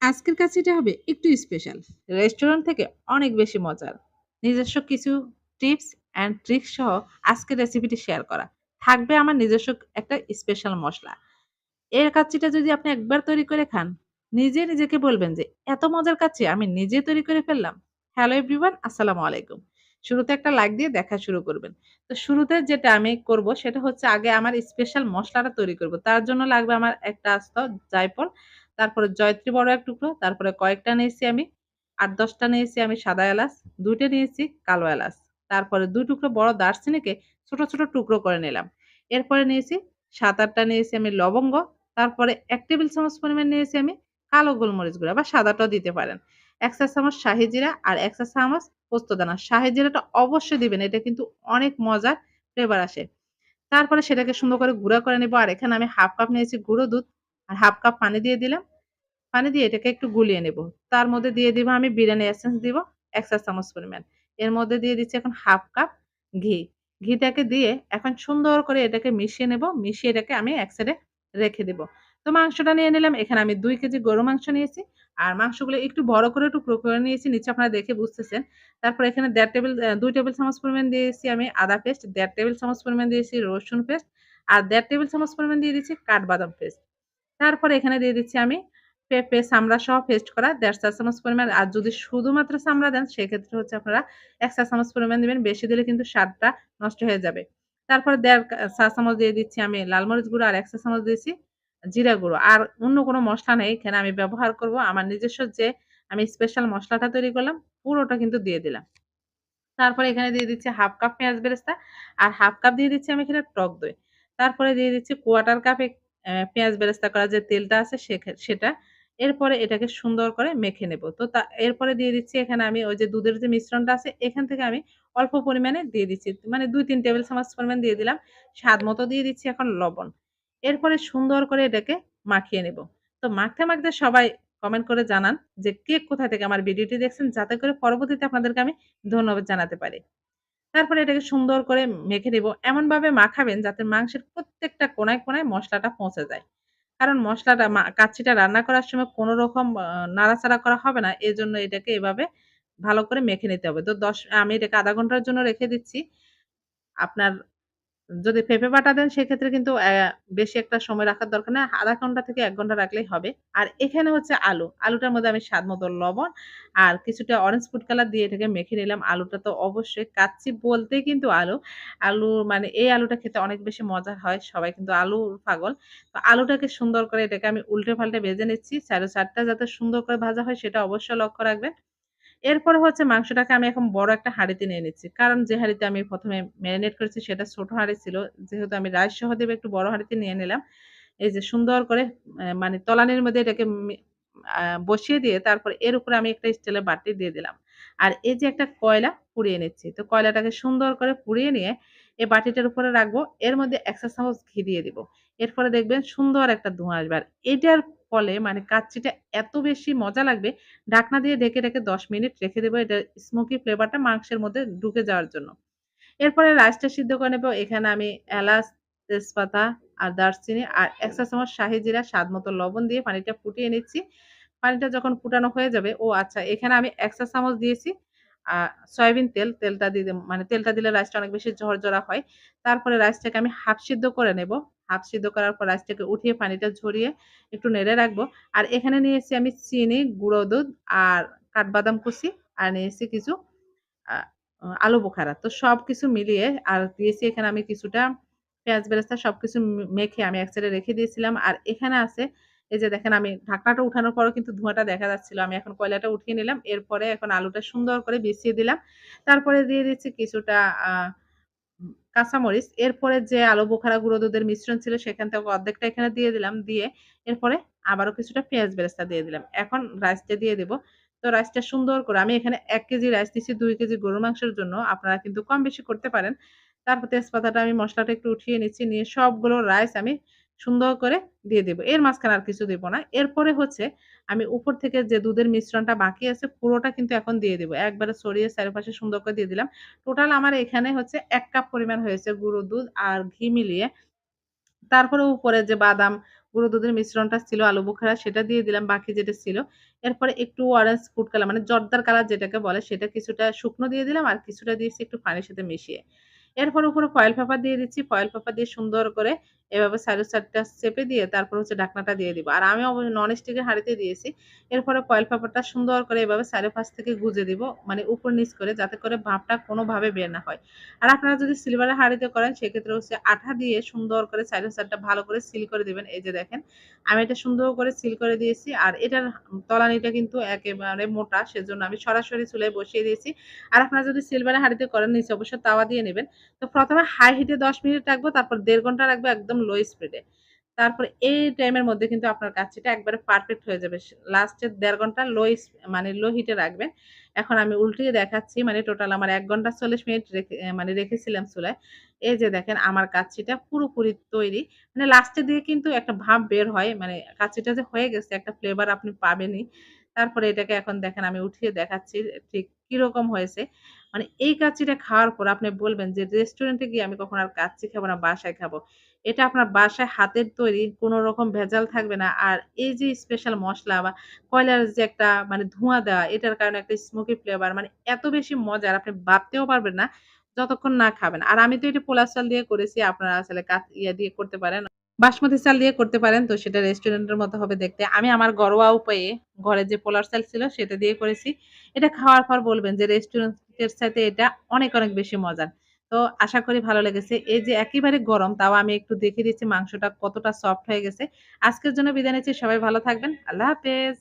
আজকের কাছিটা হবে একটু স্পেশাল। রেস্টুরেন্ট থেকে অনেক বেশি মজার। নিজস্ব কিছু টিপস অ্যান্ড ট্রিকস সহ আজকের রেসিপিটি শেয়ার করা। থাকবে আমার নিজস্ব একটা স্পেশাল মসলা। এর কাচ্চিটা যদি আপনি একবার তৈরি করে খান, নিজে নিজেকে বলবেন যে, "এত মজার কাচ্চি আমি নিজে তৈরি করে ফেললাম।" হ্যালো এভরিওয়ান, আসসালামু আলাইকুম। শুরুতে একটা লাইক দিয়ে দেখা শুরু করবেন। তো শুরুতে যেটা আমি করব সেটা হচ্ছে আগে আমার স্পেশাল মসলাটা তৈরি করব। তার জন্য লাগবে আমার একটা আস্ত জায়ফল, তারপরে জয়িত্রী বড় এক টুকরো, তারপরে কয়েকটা নিয়েছি আমি ৮-১০ টা নিয়েছি আমি সাদা এলাচ, ২ টা নিয়েছি কালো এলাচ। তারপরে ২ টুকরো বড় দারচিনিকে ছোট, ছোট টুকরো করে নিলাম। এরপরে নিয়েছি ৭-৮ টা নিয়েছি আমি লবঙ্গ, তারপরে ১ টেবিল চামচ পরিমাণ নিয়েছি আমি কালো গোলমরিচ গুঁড়া বা সাদাটাও দিতে পারেন। ১ চা চামচ শাহি জিরা আর ১ চা চামচ পোস্তদানা। শাহি জিরাটা অবশ্যই দিবেন। এটা কিন্তু অনেক মজার ফ্লেভার আসে। তারপরে সেটাকে সুন্দর করে গুঁড়া করে নিব। আর এখানে আমি ১/২ কাপ নিয়েছি গুঁড়ো দুধ আর ১/২ কাপ পানি দিয়ে দিলাম। পানি দিয়ে এটাকে একটু গুলিয়ে নেব। তার মধ্যে দিয়ে দিব আমি বিরিয়ানি এসেন্স দিব ১ চা চামচ পরিমাণ। এর মধ্যে দিয়ে দিচ্ছি এখন ১/২ কাপ ঘি। ঘিটাকে দিয়ে এখন সুন্দর করে এটাকে মিশিয়ে নেব। মিশিয়ে এটাকে আমি এক সাইডে রেখে দিব। তো মাংসটা নিয়ে নিলাম। এখানে আমি ২ কেজি গরু মাংস নিয়েছি। আর মাংসগুলো একটু বড় করে টুকরো করে নিয়েছি। নিচে আপনারা দেখে বুঝতেছেন। তারপর এখানে ২ টেবিল চামচ পরিমাণ দিয়েছি আমি আদা পেস্ট, ১.৫ টেবিল চামচ পরিমাণ দিয়েছি রসুন পেস্ট, আর ১.৫ টেবিল চামচ পরিমাণ দিয়ে দিচ্ছি কাঠবাদাম পেস্ট। তারপরে এখানে দিয়ে দিচ্ছি আমি পেঁপে চামড়া সহ পেস্ট করা ১.৫ চা চামচ পরিমাণ। আর যদি শুধুমাত্র চামড়া দেন সেক্ষেত্রে হচ্ছে আপনারা ১ চা চামচ পরিমাণ দিবেন। বেশি দিলে কিন্তু স্বাদটা নষ্ট হয়ে যাবে। তারপরে ১.৫ চা চামচ দিয়ে দিচ্ছি আমি লাল মরিচ গুঁড়ো আর ১ চা চামচ দিয়েছি জিরা গুঁড়ো। আর অন্য কোনো মসলা নেই। এখানে আমি ব্যবহার করব আমার নিজস্ব যে আমি স্পেশাল মসলাটা তৈরি করলাম পুরোটা কিন্তু দিয়ে দিলাম। তারপরে এখানে দিয়ে দিচ্ছি ১/২ কাপ পেঁয়াজ বেরেস্তা আর ১/২ কাপ দিয়ে দিচ্ছি আমি এখানে টক দই। তারপরে দিয়ে দিচ্ছি ১/৪ কাপ পেঁয়াজ বেরেস্তা করা যে তেলটা আছে সেটা। এরপরে এটাকে সুন্দর করে মেখে নেব। তো এরপরে দিয়ে দিচ্ছি এখানে আমি ওই যে দুধের যে মিশ্রণটা আছে এখান থেকে আমি অল্প পরিমাণে দিয়ে দিচ্ছি। মানে ২-৩ টেবিল চামচ পরিমাণ দিয়ে দিলাম। স্বাদ মতো দিয়ে দিচ্ছি এখন লবণ। এরপরে সুন্দর করে এটাকে মাখিয়ে নেব। তো মাখতে, মাখতে সবাই কমেন্ট করে জানান যে কে কোথা থেকে আমার ভিডিওটি দেখছেন যাতে করে পরবর্তীতে আপনাদেরকে আমি ধন্যবাদ জানাতে পারি। তারপরে এটাকে সুন্দর করে মেখে নিব। এমনভাবে মাখাবেন যাতে মাংসের প্রত্যেকটা কোণায়, কোণায় মসলাটা পৌঁছে যায়। কারণ মসলাটা কাচ্চিটা রান্না করার সময় কোন রকম নাড়াচাড়া করা হবে না। এজন্য এটাকে এভাবে ভালো করে মেখে নিতে হবে। তো আমি এটাকে ০.৫ ঘন্টার জন্য রেখে দিচ্ছি। আপনার যদি পেঁপে বাটা দেন সেক্ষেত্রে কিন্তু বেশি একটা সময় রাখার দরকার নেই। ০.৫ ঘন্টা থেকে ১ ঘন্টা রাখলেই হবে। আর এখানে হচ্ছে আলু। আলুটার মধ্যে আমি স্বাদ মতো লবণ আর কিছুটা অরেঞ্জ ফুড কালার দিয়ে এটাকে মেখে নিলাম। আলুটা তো অবশ্যই কাচ্চি বলতেই কিন্তু আলু। আলু মানে এই আলুটা খেতে অনেক বেশি মজার হয়। সবাই কিন্তু আলুর পাগল। তো আলুটাকে সুন্দর করে এটাকে আমি উল্টে-পাল্টে ভেজে নিচ্ছি। ৪ টা যাতে সুন্দর করে ভাজা হয় সেটা অবশ্যই লক্ষ্য রাখবেন। এরপরে হচ্ছে মাংসটাকে আমি এখন বড় একটা হাঁড়িতে নিয়ে নিচ্ছি। কারণ যে হাঁড়িতে আমি ১ম এ মেরিনেট করেছি সেটা ছোট হাঁড়ি ছিল। যেহেতু আমি রাইস সহ দিব একটু বড় হাঁড়িতে নিয়ে নিলাম। এই যে সুন্দর করে মানে তলানির মধ্যে এটাকে মি আ বসিয়ে দিয়ে তারপরে এর উপরে আমি একটা স্টিলের বাটি দিয়ে দিলাম। আর এই যে একটা কয়লা পুড়িয়ে নিচ্ছি। তো কয়লাটাকে সুন্দর করে পুড়িয়ে নিয়ে এই বাটিটার উপরে রাখবো। এর মধ্যে ১ চা চামচ ঘি দিয়ে দিব। এরপরে দেখবেন সুন্দর একটা ধোঁয়া আসবে। আর এটার ফলে মানে কাচ্চিটা এত বেশি মজা লাগবে ঢাকনা দিয়ে ঢেকে রেখে ১০ মিনিট রেখে দেব এটার স্মোকি ফ্লেভারটা মাংসের মধ্যে ঢুকে যাওয়ার জন্য। এরপরে রাইসটা সিদ্ধ করে নেব। এখানে আমি এলাচ, তেজপাতা আর দারচিনি আর ১ চা চামচ শাহি জিরা, স্বাদ মতো লবণ দিয়ে পানিটা ফুটিয়ে নিচ্ছি। পানিটা যখন ফুটানো হয়ে যাবে ও আচ্ছা এখানে আমি ১ চা চামচ দিয়েছি আ সয়াবিন তেল। তেলটা দিয়ে মানে তেলটা দিলে রাইসটা অনেক বেশি ঝরঝরা হয়। তারপরে রাইসটাকে আমি হাফ সিদ্ধ করে নেব। হাফ সিদ্ধ করার পর রাইসটাকে উঠিয়ে পানিটা ঝরিয়ে একটু নেড়ে রাখবো। আর এখানে নিয়েছি আমি চিনি, গুঁড়ো দুধ আর কাঠবাদাম কুচি আর নিয়েছি কিছু আ আলু বোখারা। তো সবকিছু মিলিয়ে আর দিয়েছি এখানে আমি কিছুটা পেঁয়াজ বেরেস্তা সবকিছু মেখে আমি এক সাইডে রেখে দিয়েছিলাম। আর এখানে আছে এই যে দেখেন আমি ঢাকনাটা উঠানোর পরেও কিন্তু ধোঁয়াটা দেখা যাচ্ছিল। আমি এখন কয়লাটা উঠিয়ে নিলাম। এরপরে এখন আলুটা সুন্দর করে বিছিয়ে দিলাম। তারপরে দিয়ে দিচ্ছি কিছুটা আ কাঁচামরিচ। এরপরে যে আলু বোখারা গুঁড়ো দুধের মিশ্রণ ছিল সেখান থেকে অর্ধেকটা এখানে দিয়ে দিলাম। দিয়ে এরপরে আবারও কিছুটা পেঁয়াজ বেরেস্তা দিয়ে দিলাম। এখন রাইসটা দিয়ে দিব। তো রাইসটা সুন্দর করে আমি এখানে ১ কেজি রাইস নিচ্ছি ২ কেজি গরুর মাংসের জন্য। আপনারা কিন্তু কম বেশি করতে পারেন। তারপর তেজপাতাটা আমি মসলাটা একটু উঠিয়ে নিচ্ছি। নিয়ে সবগুলো রাইস আমি সুন্দর করে দিয়ে দিব। এর মাঝখানে আর কিছু দিব না। এরপরে হচ্ছে আমি উপর থেকে যে দুধের মিশ্রণটা বাকি আছে পুরোটা কিন্তু এখন দিয়ে দিব। একবারে ছড়িয়ে চারপাশে সুন্দর করে দিয়ে দিলাম। টোটাল আমার এখানে হচ্ছে ১ কাপ পরিমাণ হয়েছে গুঁড়ো দুধ আর ঘি মিলিয়ে। তারপরে উপরে যে বাদাম, গুঁড়ো দুধের মিশ্রণটা ছিল আলু বোখারা সেটা দিয়ে দিলাম বাকি যেটা ছিল। এরপরে একটু অরেঞ্জ ফুড কালার মানে জর্দার কালার যেটাকে বলে সেটা কিছুটা শুকনো দিয়ে দিলাম আর কিছুটা দিয়েছি একটু পানির সাথে মিশিয়ে। এরপর উপরে ফয়েল পেপার দিয়ে দিচ্ছি। ফয়েল পেপার দিয়ে সুন্দর করে এভাবে সাইডে সাইডটা চেপে দিয়ে তারপর হচ্ছে ঢাকনাটা দিয়ে দিব। আর আমি ননস্টিকের হাঁড়িতে দিয়েছি। এরপরে ফয়েল পেপারটা সুন্দর করে এভাবে চারিপাশ থেকে গুজে দিব। মানে উপর নিচ করে যাতে করে ভাপটা কোনোভাবে বের না হয়। আর আপনারা যদি সিলভারের হাঁড়িতে করেন সেক্ষেত্রে হচ্ছে আঠা দিয়ে সুন্দর করে সাইডে সাইডটা ভালো করে সিল করে দিবেন। এই যে দেখেন আমি এটা সুন্দর করে সিল করে দিয়েছি। আর এটার তলানিটা কিন্তু একেবারে মোটা সেজন্য আমি সরাসরি চুলায় বসিয়ে দিয়েছি। আর আপনারা যদি সিলভারের হাঁড়িতে করেন নিচে অবশ্যই তাওয়া দিয়ে নিবেন। তো ১ম এ হাই হিটে ১০ মিনিট রাখবো, তারপর ১.৫ ঘন্টা রাখবো একদম লো স্পিডে। তারপরে এই টাইমের মধ্যে কিন্তু আপনার কাচ্চিটা একবারে পারফেক্ট হয়ে যাবে। লাস্টে ১.৫ ঘন্টা মানে লো হিটে রাখবেন। এখন আমি উল্টিয়ে দেখাচ্ছি মানে টোটাল আমার ১ ঘন্টা ৪০ মিনিট মানে রেখেছিলাম চুলায়। এই যে দেখেন আমার কাচ্চিটা পুরোপুরি তৈরি। মানে লাস্টের দিকে কিন্তু একটা ভাপ বের হয়। মানে কাচ্চিটা যে হয়ে গেছে একটা ফ্লেভার আপনি পাবেনই। তারপরে এটাকে এখন দেখেন আমি উঠিয়ে দেখাচ্ছি ঠিক কিরকম হয়েছে। মানে এই কাচ্চিটা খাওয়ার পর আপনি বলবেন যে রেস্টুরেন্টে গিয়ে আমি কখনো আর কাচ্চি খাবো না, বাসায় খাবো। এটা আপনার বাসায় হাতের তৈরি, কোন রকম ভেজাল থাকবে না। আর এই যে স্পেশাল মসলা বা কয়লার যে একটা মানে ধোঁয়া দেওয়া, এটার কারণে একটা স্মোকি ফ্লেভার মানে এত বেশি মজার আপনি ভাবতেও পারবেন না, যতক্ষণ না খাবেন। আর আমি তো এটা পোলাও চাল দিয়ে করেছি, আপনারা আসলে ইয়া দিয়ে করতে পারেন। বাসমতি চাল দিয়ে করতে পারেন, তো সেটা রেস্টুরেন্টের মতো হবে দেখতে। আমি আমার ঘরোয়া উপায়ে ঘরে যে পোলার চাল ছিল সেটা দিয়ে করেছি। এটা খাওয়ার পর বলবেন যে রেস্টুরেন্টের চাইতে এটা অনেক, অনেক বেশি মজার। তো আশা করি ভালো লেগেছে। এই যে একেবারে গরম তাও আমি একটু দেখিয়ে দিচ্ছি মাংসটা কতটা সফট হয়ে গেছে। আজকের জন্য বিদায় নিচ্ছি। সবাই ভালো থাকবেন। আল্লাহ হাফেজ।